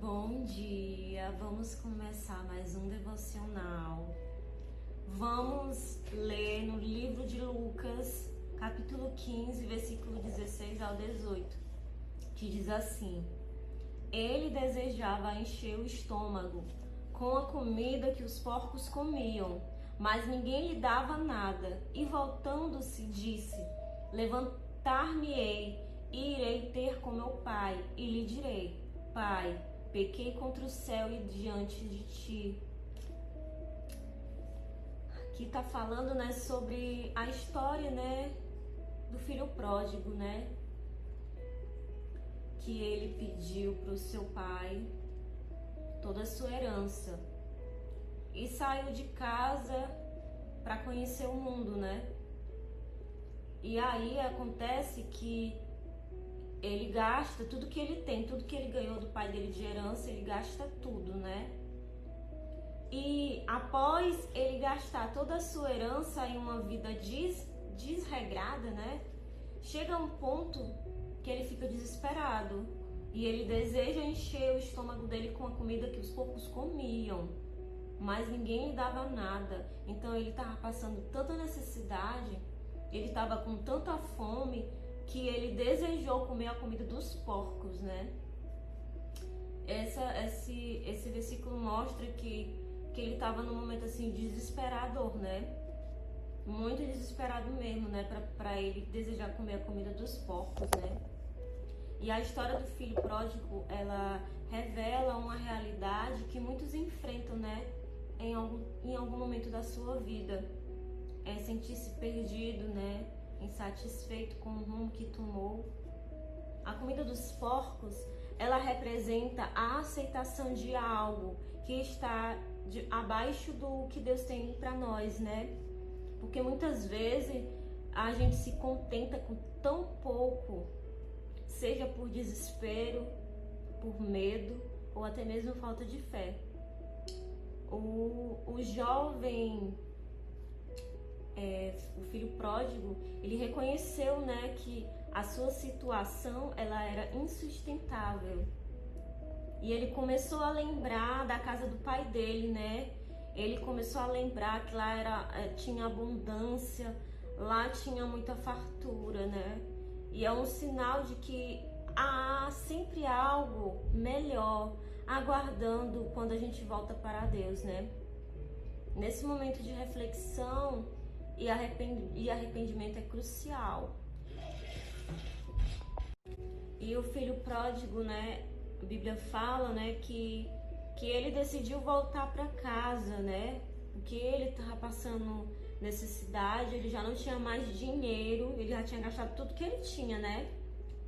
Bom dia, vamos começar mais um devocional. Vamos ler no livro de Lucas, capítulo 15, versículo 16 ao 18, que diz assim: Ele desejava encher o estômago com a comida que os porcos comiam, mas ninguém lhe dava nada, e voltando-se disse: Levantar-me-ei e irei ter com meu pai, e lhe direi: Pai, pequei contra o céu e diante de ti. Aqui tá falando, sobre a história, do filho pródigo, que ele pediu para o seu pai toda a sua herança e saiu de casa para conhecer o mundo, E aí acontece que ele gasta tudo que ele tem, tudo que ele ganhou do pai dele de herança, ele gasta tudo, E após ele gastar toda a sua herança em uma vida desregrada, chega um ponto que ele fica desesperado e ele deseja encher o estômago dele com a comida que os porcos comiam, mas ninguém lhe dava nada. Então ele estava passando tanta necessidade, ele estava com tanta fome que ele desejou comer a comida dos porcos, Esse versículo mostra que ele estava num momento assim desesperador, Muito desesperado mesmo, para ele desejar comer a comida dos porcos, E a história do filho pródigo, ela revela uma realidade que muitos enfrentam, em algum momento da sua vida. É sentir-se perdido, insatisfeito com o rumo que tomou. A comida dos porcos, ela representa a aceitação de algo que está abaixo do que Deus tem para nós, Porque muitas vezes a gente se contenta com tão pouco, seja por desespero, por medo ou até mesmo falta de fé. O jovem, o filho pródigo, ele reconheceu, que a sua situação ela era insustentável. E ele começou a lembrar da casa do pai dele, Ele começou a lembrar que lá tinha abundância, lá tinha muita fartura, E é um sinal de que há sempre algo melhor aguardando quando a gente volta para Deus, Nesse momento de reflexão e arrependimento é crucial. E o filho pródigo, a Bíblia fala, que ele decidiu voltar para casa, Porque ele estava passando necessidade, ele já não tinha mais dinheiro, ele já tinha gastado tudo que ele tinha,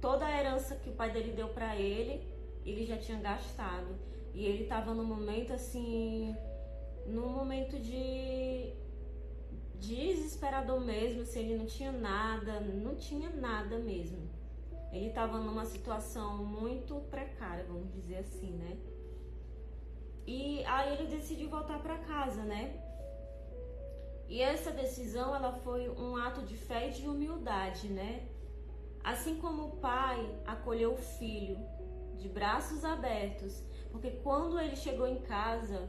Toda a herança que o pai dele deu para ele já tinha gastado. E ele estava num momento assim, de desesperador mesmo, se ele não tinha nada mesmo. Ele estava numa situação muito precária, vamos dizer assim, E aí ele decidiu voltar para casa, E essa decisão, ela foi um ato de fé e de humildade, Assim como o pai acolheu o filho de braços abertos, porque quando ele chegou em casa,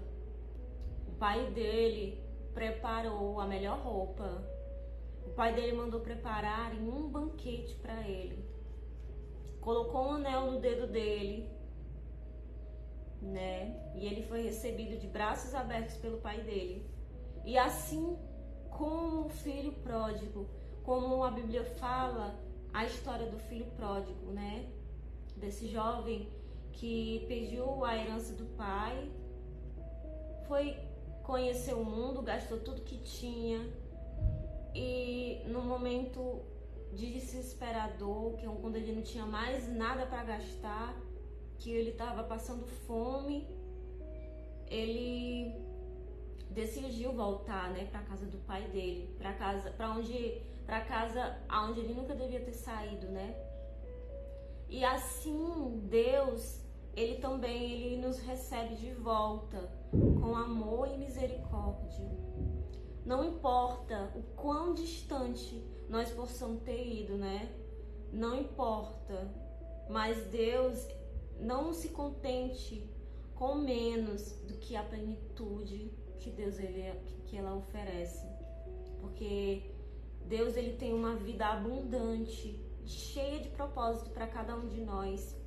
o pai dele preparou a melhor roupa. O pai dele mandou preparar um banquete para ele. Colocou um anel no dedo dele, E ele foi recebido de braços abertos pelo pai dele. E assim como o filho pródigo, como a Bíblia fala, a história do filho pródigo, Desse jovem que pediu a herança do pai, foi conhecer o mundo, gastou tudo que tinha e no momento desesperador, que quando ele não tinha mais nada para gastar, que ele estava passando fome, ele decidiu voltar, para casa do pai dele, para casa aonde ele nunca devia ter saído, E assim Deus, ele nos recebe de volta com amor e misericórdia. Não importa o quão distante nós possamos ter ido, Não importa, mas Deus não se contente com menos do que a plenitude que Deus que ela oferece, porque Deus ele tem uma vida abundante, cheia de propósito para cada um de nós,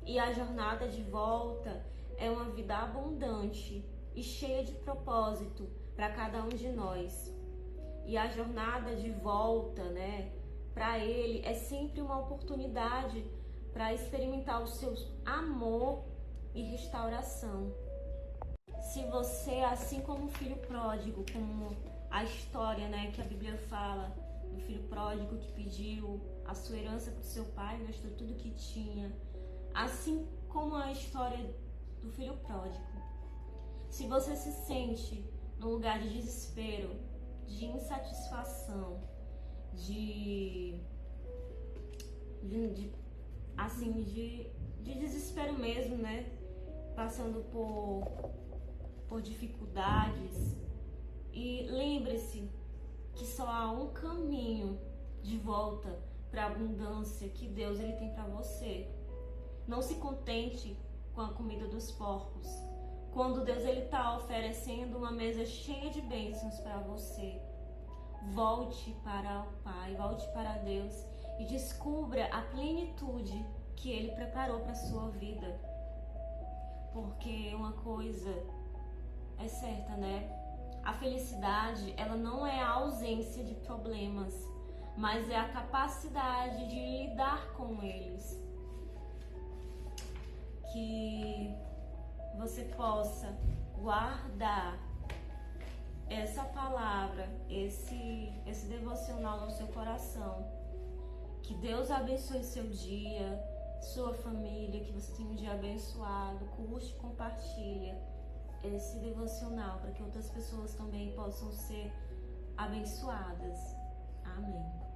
e a jornada de volta é uma vida abundante e cheia de propósito para cada um de nós. E a jornada de volta, né, para Ele é sempre uma oportunidade para experimentar o seu amor e restauração. Se você, assim como o filho pródigo, como a história, né, que a Bíblia fala do filho pródigo que pediu a sua herança para o seu pai, gastou tudo que tinha, assim como a história do filho pródigo, se você se sente num lugar de desespero, de insatisfação, de desespero mesmo, né? Passando por dificuldades. E lembre-se que só há um caminho de volta para a abundância que Deus ele tem para você. Não se contente com a comida dos porcos, quando Deus ele está oferecendo uma mesa cheia de bênçãos para você. Volte para o Pai, volte para Deus e descubra a plenitude que Ele preparou para a sua vida. Porque uma coisa é certa, né? A felicidade, ela não é a ausência de problemas, mas é a capacidade de lidar com eles. Que você possa guardar essa palavra, esse devocional no seu coração. Que Deus abençoe seu dia, sua família, que você tenha um dia abençoado. Curte e compartilha esse devocional para que outras pessoas também possam ser abençoadas. Amém.